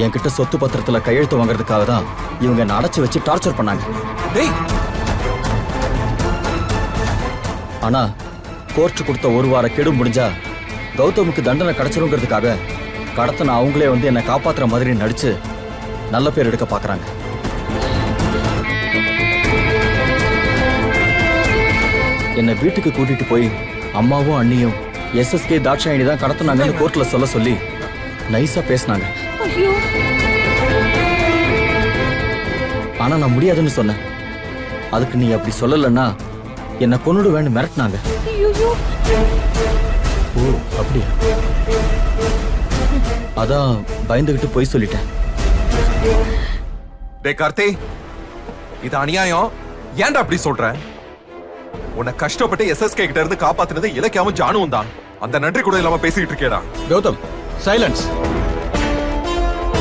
என்கிட்ட சொத்து பத்திரத்துல கையெழுத்து வாங்குறதுக்காக தான் இவங்க என்ன அடைச்சு வச்சு டார்ச்சர் பண்ணாங்க. டேய், ஆனா கோர்ட் கொடுத்த ஒரு வார கெடு முடிஞ்சா கௌதமுக்கு தண்டனை கிடைச்சிருங்கிறதுக்காக கடத்தன அவங்களே வந்து என்னை காப்பாத்துற மாதிரி நடிச்சு நல்ல பேர் எடுக்க பாக்குறாங்க. என்னை வீட்டுக்கு கூட்டிட்டு போய் அம்மாவும் அண்ணியும் எஸ்எஸ்கே தாட்சாயணி தான் கடத்தினாங்கன்னு கோர்ட்ல சொல்ல சொல்லி நைஸா பேசினாங்க. ஆனா நான் முடியாதுன்னு சொன்னேன். அதுக்கு நீ அப்படி சொல்லலன்னா என்னை கொன்னுடுவேன்னு மிரட்டினாங்க. ஓ அப்படியா? அதான் பயந்துகிட்டு போய் சொல்லிட்டேன். டேய் கார்த்தி, இது அநியாயம். ஏன்டா அப்படி சொல்ற? உன்னை கஷ்டப்பட்டு எஸ்எஸ்கே கிட்ட இருந்து காப்பாத்தினது இலக்கியாவும் ஜானுவும் தான். அந்த நன்றி கூட இல்லாம பேசிக்கிட்டு இருக்கேடா. கௌதம், சைலன்ஸ்.